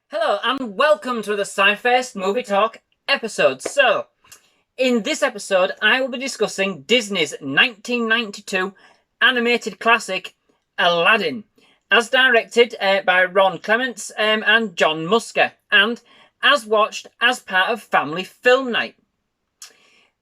Hello and welcome to the SciFirst MovieTalk episode. So, in this episode, I will be discussing Disney's 1992 animated classic, Aladdin, as directed by Ron Clements and John Musker, and as watched as part of Family Film Night.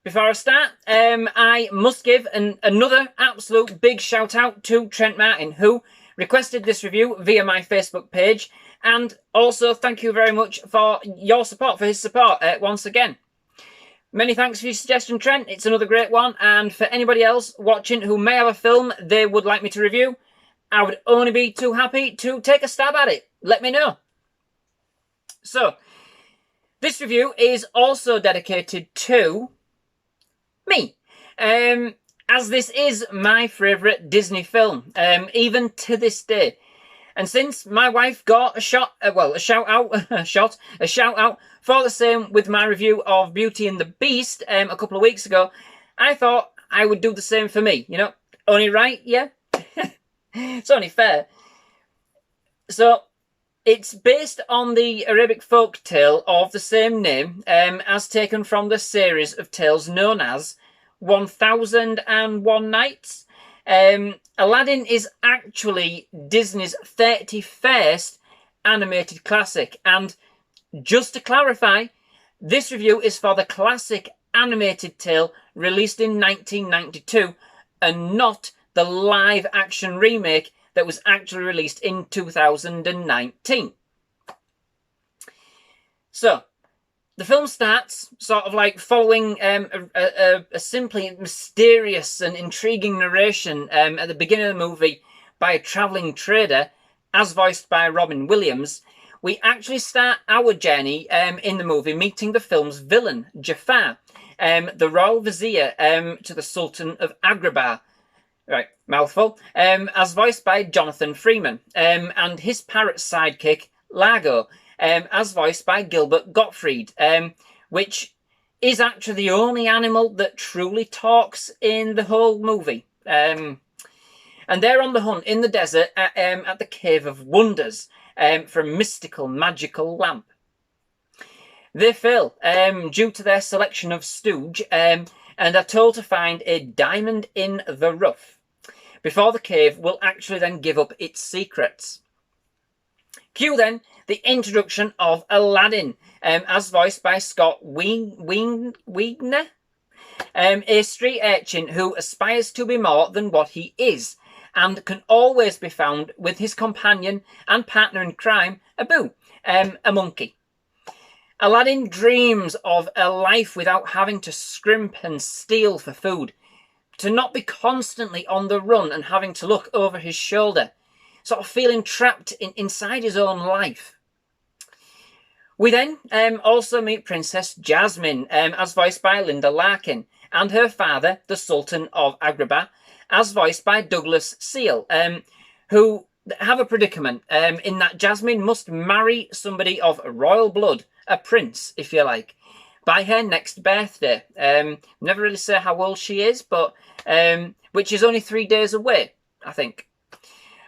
Before I start, I must give another absolute big shout out to Trent Martin, who requested this review via my Facebook page, and also thank you very much for your support, for his support once again. Many thanks for your suggestion, Trent. It's another great one, and for anybody else watching who may have a film they would like me to review, I would only be too happy to take a stab at it. Let me know. So, this review is also dedicated to me, as this is my favourite Disney film, even to this day. And since my wife got a shout out for the same with my review of Beauty and the Beast a couple of weeks ago, I thought I would do the same for me. You know, only right, yeah? It's only fair. So, it's based on the Arabic folk tale of the same name, as taken from the series of tales known as 1001 Nights. Aladdin is actually Disney's 31st animated classic, and just to clarify, this review is for the classic animated tale released in 1992 and not the live action remake that was actually released in 2019. So, the film starts sort of like following a simply mysterious and intriguing narration at the beginning of the movie by a travelling trader, as voiced by Robin Williams. We actually start our journey in the movie meeting the film's villain, Jafar, the royal vizier to the Sultan of Agrabah. Right, mouthful. As voiced by Jonathan Freeman, and his parrot sidekick, Largo, as voiced by Gilbert Gottfried, which is actually the only animal that truly talks in the whole movie. And they're on the hunt in the desert at the Cave of Wonders for a mystical, magical lamp. They fail due to their selection of stooge and are told to find a diamond in the rough before the cave will actually then give up its secrets. Cue then the introduction of Aladdin, as voiced by Scott Wiener, a street urchin who aspires to be more than what he is, and can always be found with his companion and partner in crime, Abu, a monkey. Aladdin dreams of a life without having to scrimp and steal for food, to not be constantly on the run and having to look over his shoulder, sort of feeling trapped inside his own life. We then also meet Princess Jasmine, as voiced by Linda Larkin, and her father, the Sultan of Agrabah, as voiced by Douglas Seal, who have a predicament in that Jasmine must marry somebody of royal blood, a prince, if you like, by her next birthday. Never really say how old she is, but which is only 3 days away, I think.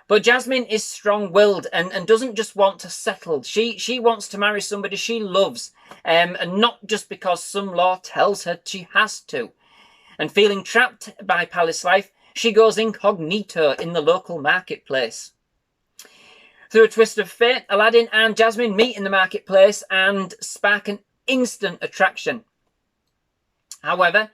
But Jasmine is strong-willed and doesn't just want to settle. She wants to marry somebody she loves, and not just because some law tells her she has to. And feeling trapped by palace life, she goes incognito in the local marketplace. Through a twist of fate, Aladdin and Jasmine meet in the marketplace and spark an instant attraction. However,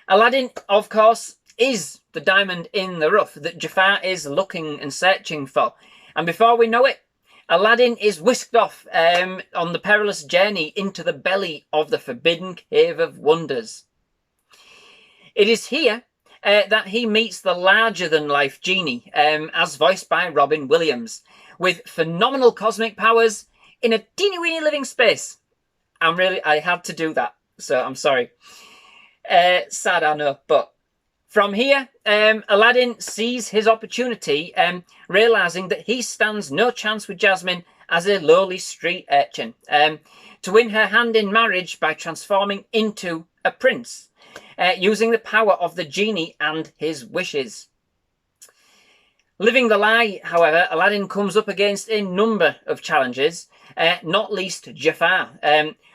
Aladdin, of course, is the diamond in the rough that Jafar is looking and searching for. And before we know it, Aladdin is whisked off on the perilous journey into the belly of the forbidden Cave of Wonders. It is here that he meets the larger-than-life genie, as voiced by Robin Williams, with phenomenal cosmic powers in a teeny-weeny living space. I had to do that, so I'm sorry. Sad, I know, but from here, Aladdin sees his opportunity, realising that he stands no chance with Jasmine as a lowly street urchin, to win her hand in marriage by transforming into a prince, using the power of the genie and his wishes. Living the lie, however, Aladdin comes up against a number of challenges, not least Jafar,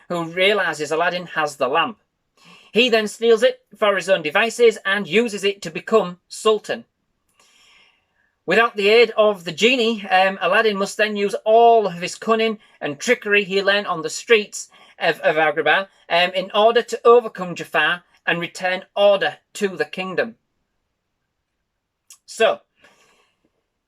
who realises Aladdin has the lamp. He then steals it for his own devices and uses it to become Sultan. Without the aid of the genie, Aladdin must then use all of his cunning and trickery he learned on the streets of Agrabah in order to overcome Jafar and return order to the kingdom. So,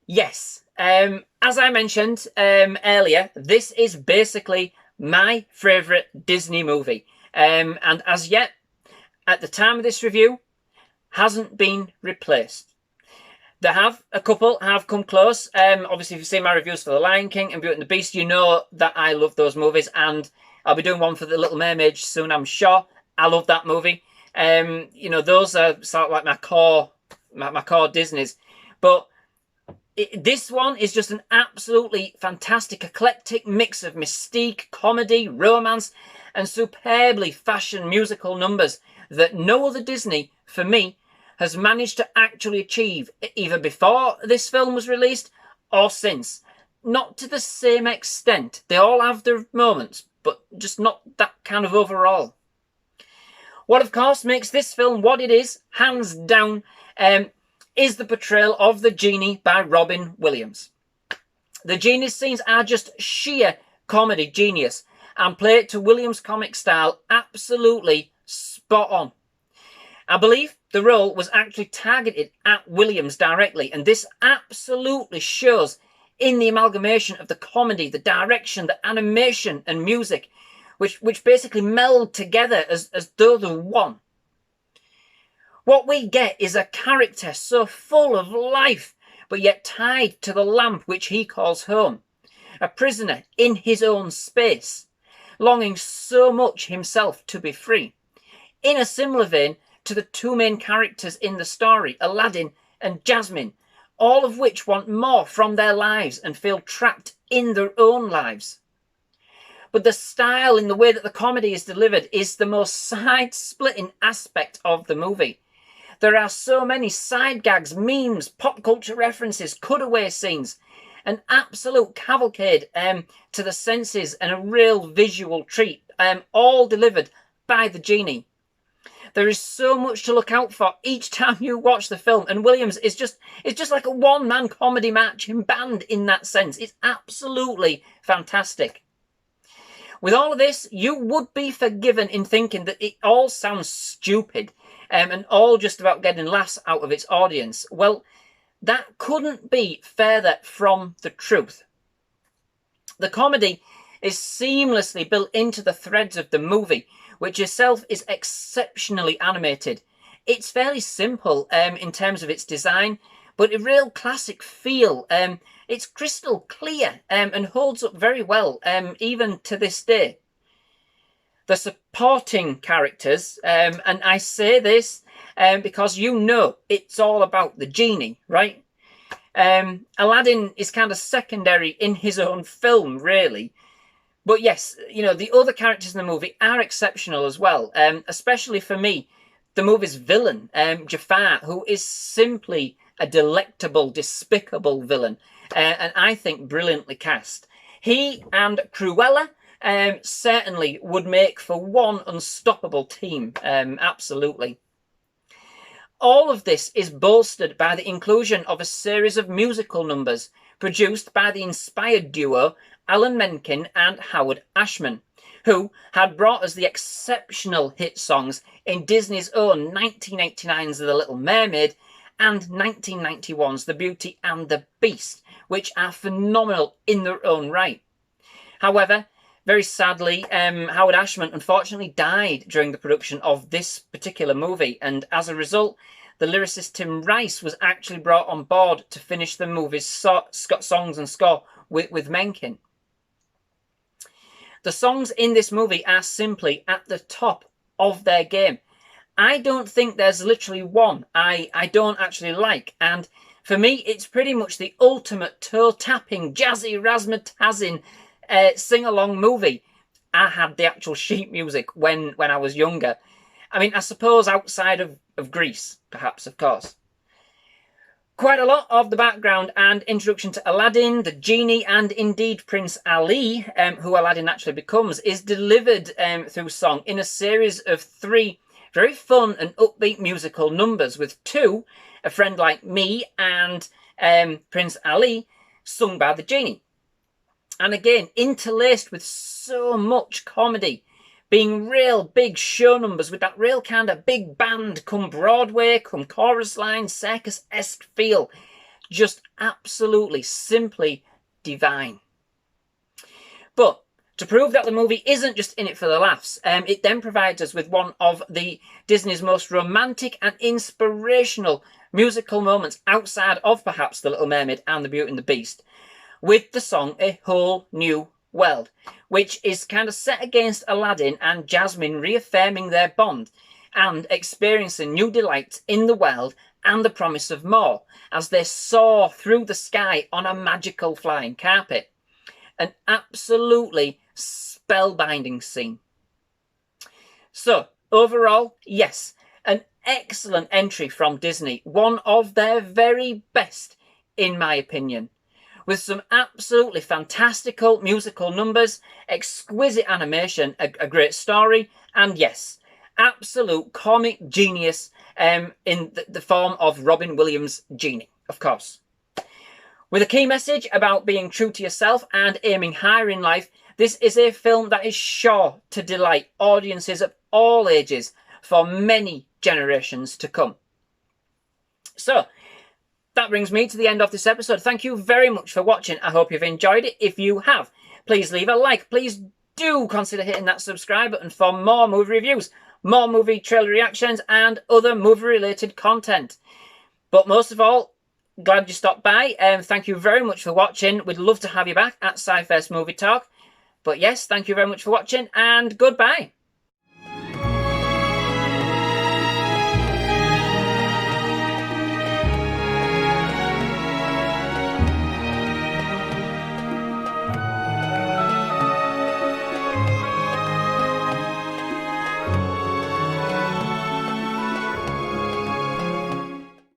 yes, as I mentioned earlier, this is basically my favourite Disney movie. And as yet, at the time of this review, hasn't been replaced. A couple have come close. Obviously, if you've seen my reviews for The Lion King and Beauty and the Beast, you know that I love those movies, and I'll be doing one for The Little Mermaid soon, I'm sure. I love that movie. You know, those are sort of like my core Disneys. But this one is just an absolutely fantastic, eclectic mix of mystique, comedy, romance, and superbly fashioned musical numbers that no other Disney, for me, has managed to actually achieve, either before this film was released or since. Not to the same extent. They all have their moments, but just not that kind of overall. What, of course, makes this film what it is, hands down, is the portrayal of the genie by Robin Williams. The genie scenes are just sheer comedy genius and play to Williams' comic style absolutely spot on. I believe the role was actually targeted at Williams directly, and this absolutely shows in the amalgamation of the comedy, the direction, the animation and music, which basically meld together as though they're one. What we get is a character so full of life, but yet tied to the lamp which he calls home. A prisoner in his own space, longing so much himself to be free. In a similar vein to the two main characters in the story, Aladdin and Jasmine, all of which want more from their lives and feel trapped in their own lives. But the style in the way that the comedy is delivered is the most side-splitting aspect of the movie. There are so many side gags, memes, pop culture references, cutaway scenes, an absolute cavalcade to the senses and a real visual treat, all delivered by the genie. There is so much to look out for each time you watch the film, and Williams is just like a one-man comedy match in band in that sense. It's absolutely fantastic. With all of this, you would be forgiven in thinking that it all sounds stupid and all just about getting laughs out of its audience. Well, that couldn't be further from the truth. The comedy is seamlessly built into the threads of the movie, which itself is exceptionally animated. It's fairly simple in terms of its design, but a real classic feel. It's crystal clear and holds up very well, even to this day. The supporting characters, and I say this because you know it's all about the genie, right? Aladdin is kind of secondary in his own film, really. But yes, you know, the other characters in the movie are exceptional as well, especially for me, the movie's villain, Jafar, who is simply a delectable, despicable villain, and I think brilliantly cast. He and Cruella certainly would make for one unstoppable team, absolutely. All of this is bolstered by the inclusion of a series of musical numbers produced by the inspired duo Alan Menken and Howard Ashman, who had brought us the exceptional hit songs in Disney's own 1989's The Little Mermaid and 1991's The Beauty and the Beast, which are phenomenal in their own right. However, very sadly, Howard Ashman unfortunately died during the production of this particular movie, and as a result, the lyricist Tim Rice was actually brought on board to finish the movie's songs and score with Menken. The songs in this movie are simply at the top of their game. I don't think there's literally one I don't actually like, and for me it's pretty much the ultimate toe-tapping, jazzy, razzmatazing sing-along movie. I had the actual sheet music when I was younger. I mean, I suppose outside of Greece, perhaps, of course. Quite a lot of the background and introduction to Aladdin, the genie, and indeed Prince Ali, who Aladdin actually becomes, is delivered through song in a series of 3 very fun and upbeat musical numbers, with 2, A Friend Like Me and Prince Ali, sung by the genie. And again, interlaced with so much comedy, being real big show numbers with that real kind of big band come Broadway, come chorus line, circus-esque feel. Just absolutely, simply divine. But to prove that the movie isn't just in it for the laughs, it then provides us with one of Disney's most romantic and inspirational musical moments outside of perhaps The Little Mermaid and The Beauty and the Beast, with the song A Whole New World, which is kind of set against Aladdin and Jasmine reaffirming their bond and experiencing new delights in the world and the promise of more as they soar through the sky on a magical flying carpet. An absolutely spellbinding scene. So, overall, yes, an excellent entry from Disney, one of their very best, in my opinion, with some absolutely fantastical musical numbers, exquisite animation, a great story, and yes, absolute comic genius in the form of Robin Williams' Genie, of course. With a key message about being true to yourself and aiming higher in life, this is a film that is sure to delight audiences of all ages for many generations to come. So, that brings me to the end of this episode. Thank you very much for watching. I hope you've enjoyed it. If you have, please leave a like. Please do consider hitting that subscribe button for more movie reviews, more movie trailer reactions, and other movie-related content. But most of all, glad you stopped by. Thank you very much for watching. We'd love to have you back at SciFirst MovieTalk. But yes, thank you very much for watching, and goodbye.